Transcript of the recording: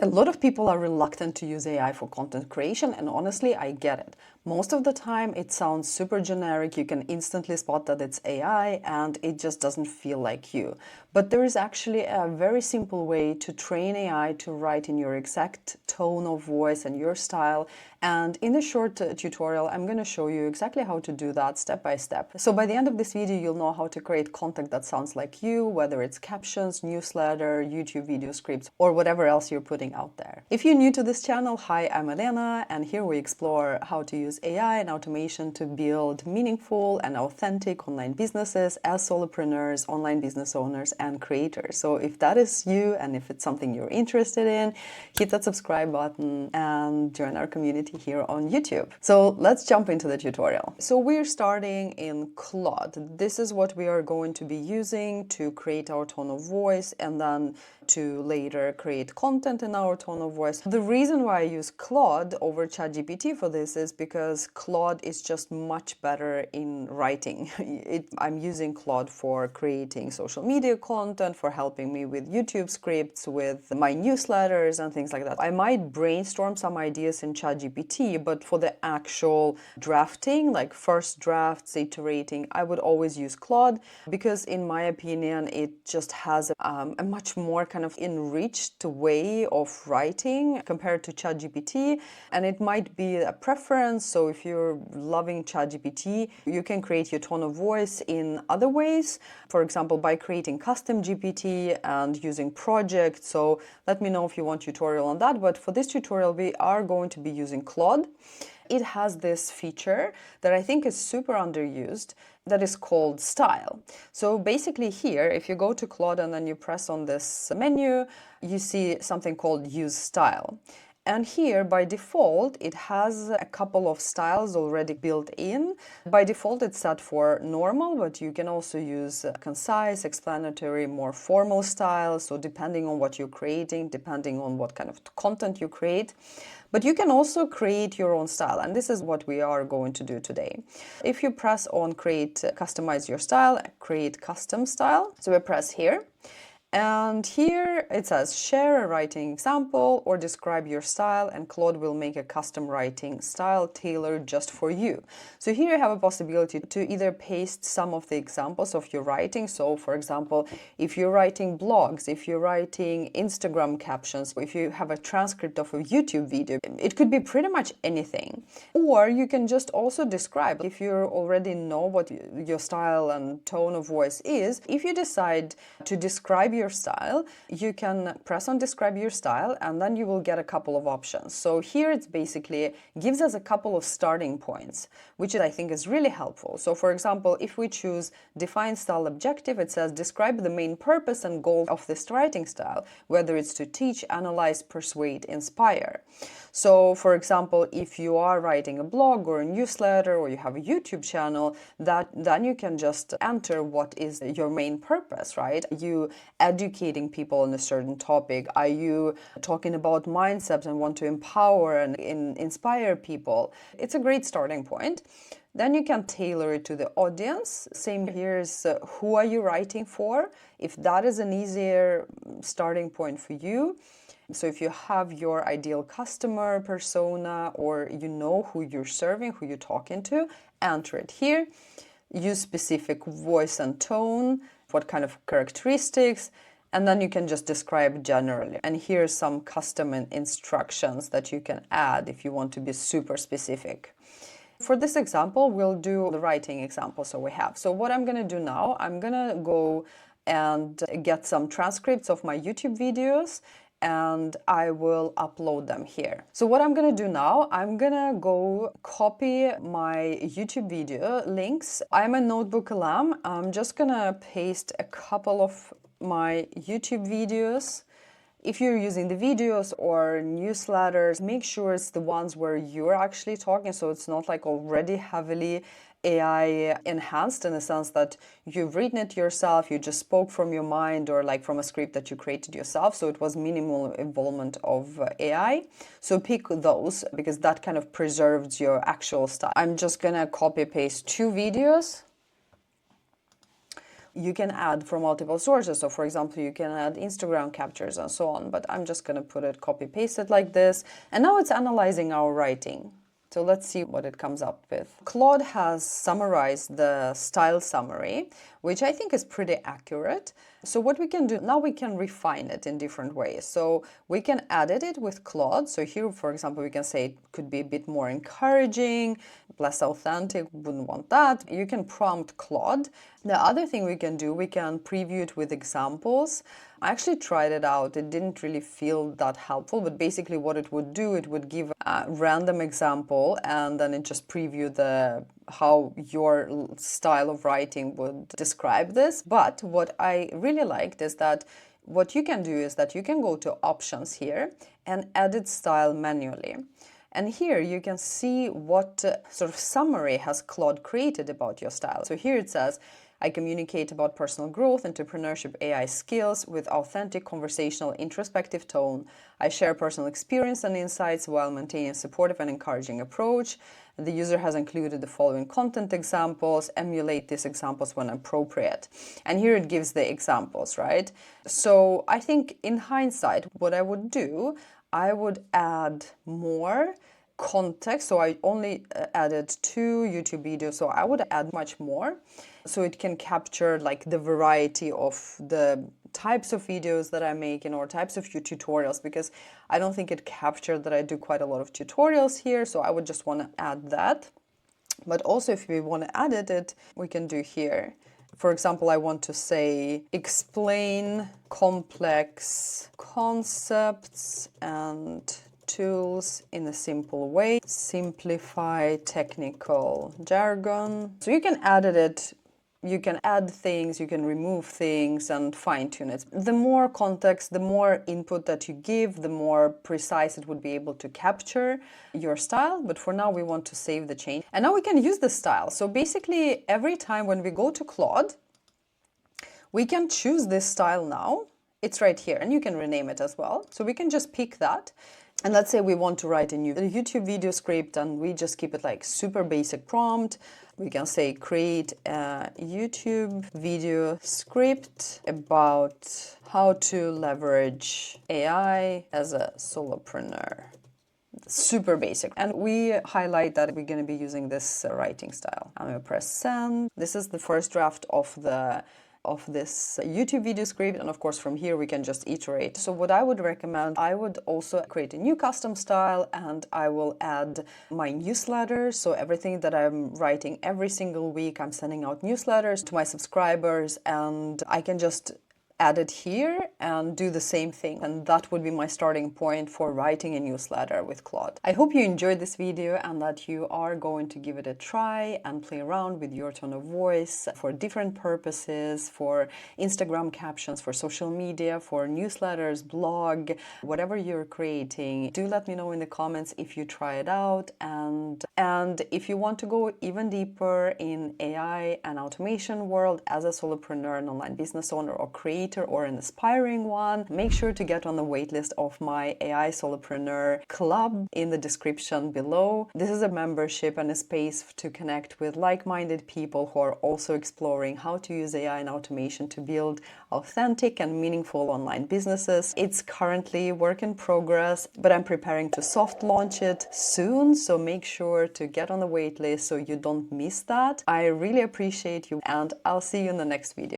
A lot of people are reluctant to use AI for content creation, and honestly, I get it. Most of the time, it sounds super generic. You can instantly spot that it's AI, and it just doesn't feel like you. But there is actually a very simple way to train AI to write in your exact tone of voice and your style. And in this short tutorial, I'm going to show you exactly how to do that step by step. So by the end of this video, you'll know how to create content that sounds like you, whether it's captions, newsletter, YouTube video scripts, or whatever else you're putting out there. If you're new to this channel, hi, I'm Elena, and here we explore how to use AI and automation to build meaningful and authentic online businesses as solopreneurs, online business owners, and creators. So if that is you, and if it's something you're interested in, hit that subscribe button and join our community here on YouTube. So let's jump into the tutorial. So we're starting in Claude. This is what we are going to be using to create our tone of voice and then to later create content in our tone of voice. The reason why I use Claude over ChatGPT for this is because Claude is just much better in writing. I'm using Claude for creating social media content, for helping me with YouTube scripts, with my newsletters and things like that. I might brainstorm some ideas in ChatGPT, but for the actual drafting, like first drafts, iterating, I would always use Claude because in my opinion, it just has a much more kind of enriched way of writing compared to ChatGPT, and it might be a preference. So if you're loving ChatGPT, you can create your tone of voice in other ways, for example by creating custom GPT and using projects. So let me know if you want a tutorial on that, but for this tutorial we are going to be using Claude. It has this feature that I think is super underused that is called style. So basically here, if you go to Claude and then you press on this menu, you see something called use style. And here, by default, it has a couple of styles already built in. By default, it's set for normal, but you can also use concise, explanatory, more formal styles. So depending on what you're creating, depending on what kind of content you create. But you can also create your own style, and this is what we are going to do today. If you press on create, customize your style, create custom style, so we press here. And here it says share a writing example or describe your style, and Claude will make a custom writing style tailored just for you. So here you have a possibility to either paste some of the examples of your writing. So for example, if you're writing blogs, if you're writing Instagram captions, if you have a transcript of a YouTube video, it could be pretty much anything. Or you can just also describe, if you already know what your style and tone of voice is, if you decide to describe your style, you can press on describe your style and then you will get a couple of options. So here it's basically gives us a couple of starting points, which I think is really helpful. So for example, if we choose define style objective, it says describe the main purpose and goal of this writing style, whether it's to teach, analyze, persuade, inspire. So for example, if you are writing a blog or a newsletter or you have a YouTube channel, then you can just enter what is your main purpose, right? You educating people on a certain topic? Are you talking about mindsets and want to empower and inspire people? It's a great starting point. Then you can tailor it to the audience. Same here is who are you writing for? If that is an easier starting point for you. So if you have your ideal customer persona or you know who you're serving, who you're talking to, enter it here. Use specific voice and tone, what kind of characteristics, and then you can just describe generally. And here's some custom instructions that you can add if you want to be super specific. For this example, we'll do the writing example. So we have. So what I'm going to do now, I'm going to go and get some transcripts of my YouTube videos and I will upload them here. So what I'm going to do now, I'm going to go copy my YouTube video links. I'm a notebook lamb. I'm just going to paste a couple of my YouTube videos. If you're using the videos or newsletters, make sure it's the ones where you're actually talking, so it's not like already heavily AI enhanced in the sense that you've written it yourself, you just spoke from your mind or like from a script that you created yourself, so it was minimal involvement of AI. So pick those because that kind of preserves your actual style. I'm just gonna copy paste two videos. You can add from multiple sources. So for example, you can add Instagram captures and so on, but I'm just going to put it copy pasted like this. And now it's analyzing our writing. So let's see what it comes up with. Claude has summarized the style summary, which I think is pretty accurate. So what we can do, now we can refine it in different ways. So we can edit it with Claude. So here, for example, we can say it could be a bit more encouraging, less authentic, wouldn't want that. You can prompt Claude. The other thing we can do, we can preview it with examples. I actually tried it out. It didn't really feel that helpful, but basically what it would do, it would give a random example and then it just preview how your style of writing would describe this. But what I really liked is that what you can do is that you can go to options here and edit style manually. And here you can see what sort of summary has Claude created about your style. So here it says, I communicate about personal growth, entrepreneurship, AI skills with authentic, conversational, introspective tone. I share personal experience and insights while maintaining a supportive and encouraging approach. The user has included the following content examples. Emulate these examples when appropriate. And here it gives the examples, right? So I think in hindsight, what I would do, I would add more context. So I only added 2 YouTube videos, so I would add much more so it can capture like the variety of the types of videos that I'm making or types of tutorials, because I don't think it captured that I do quite a lot of tutorials here, so I would just want to add that. But also if we want to edit it, we can do here. For example, I want to say explain complex concepts and tools in a simple way, simplify technical jargon. So you can edit it, you can add things, you can remove things and fine-tune it. The more context, the more input that you give, the more precise it would be able to capture your style. But for now, we want to save the change. And now we can use the style. So basically, every time when we go to Claude, we can choose this style now. It's right here, and you can rename it as well. So we can just pick that. And let's say we want to write a new YouTube video script and we just keep it like super basic prompt. We can say create a YouTube video script about how to leverage AI as a solopreneur. Super basic. And we highlight that we're going to be using this writing style. I'm going to press send. This is the first draft of this YouTube video script, and of course from here we can just iterate. So what I would recommend, I would also create a new custom style and I will add my newsletter. So everything that I'm writing every single week, I'm sending out newsletters to my subscribers and I can just add it here and do the same thing. And that would be my starting point for writing a newsletter with Claude. I hope you enjoyed this video and that you are going to give it a try and play around with your tone of voice for different purposes, for Instagram captions, for social media, for newsletters, blog, whatever you're creating. Do let me know in the comments if you try it out. And if you want to go even deeper in AI and automation world as a solopreneur, an online business owner or creator, or an aspiring one, make sure to get on the waitlist of my AI Solopreneur Club in the description below. This is a membership and a space to connect with like-minded people who are also exploring how to use AI and automation to build authentic and meaningful online businesses. It's currently work in progress, but I'm preparing to soft launch it soon, so make sure to get on the waitlist so you don't miss that. I really appreciate you and I'll see you in the next video.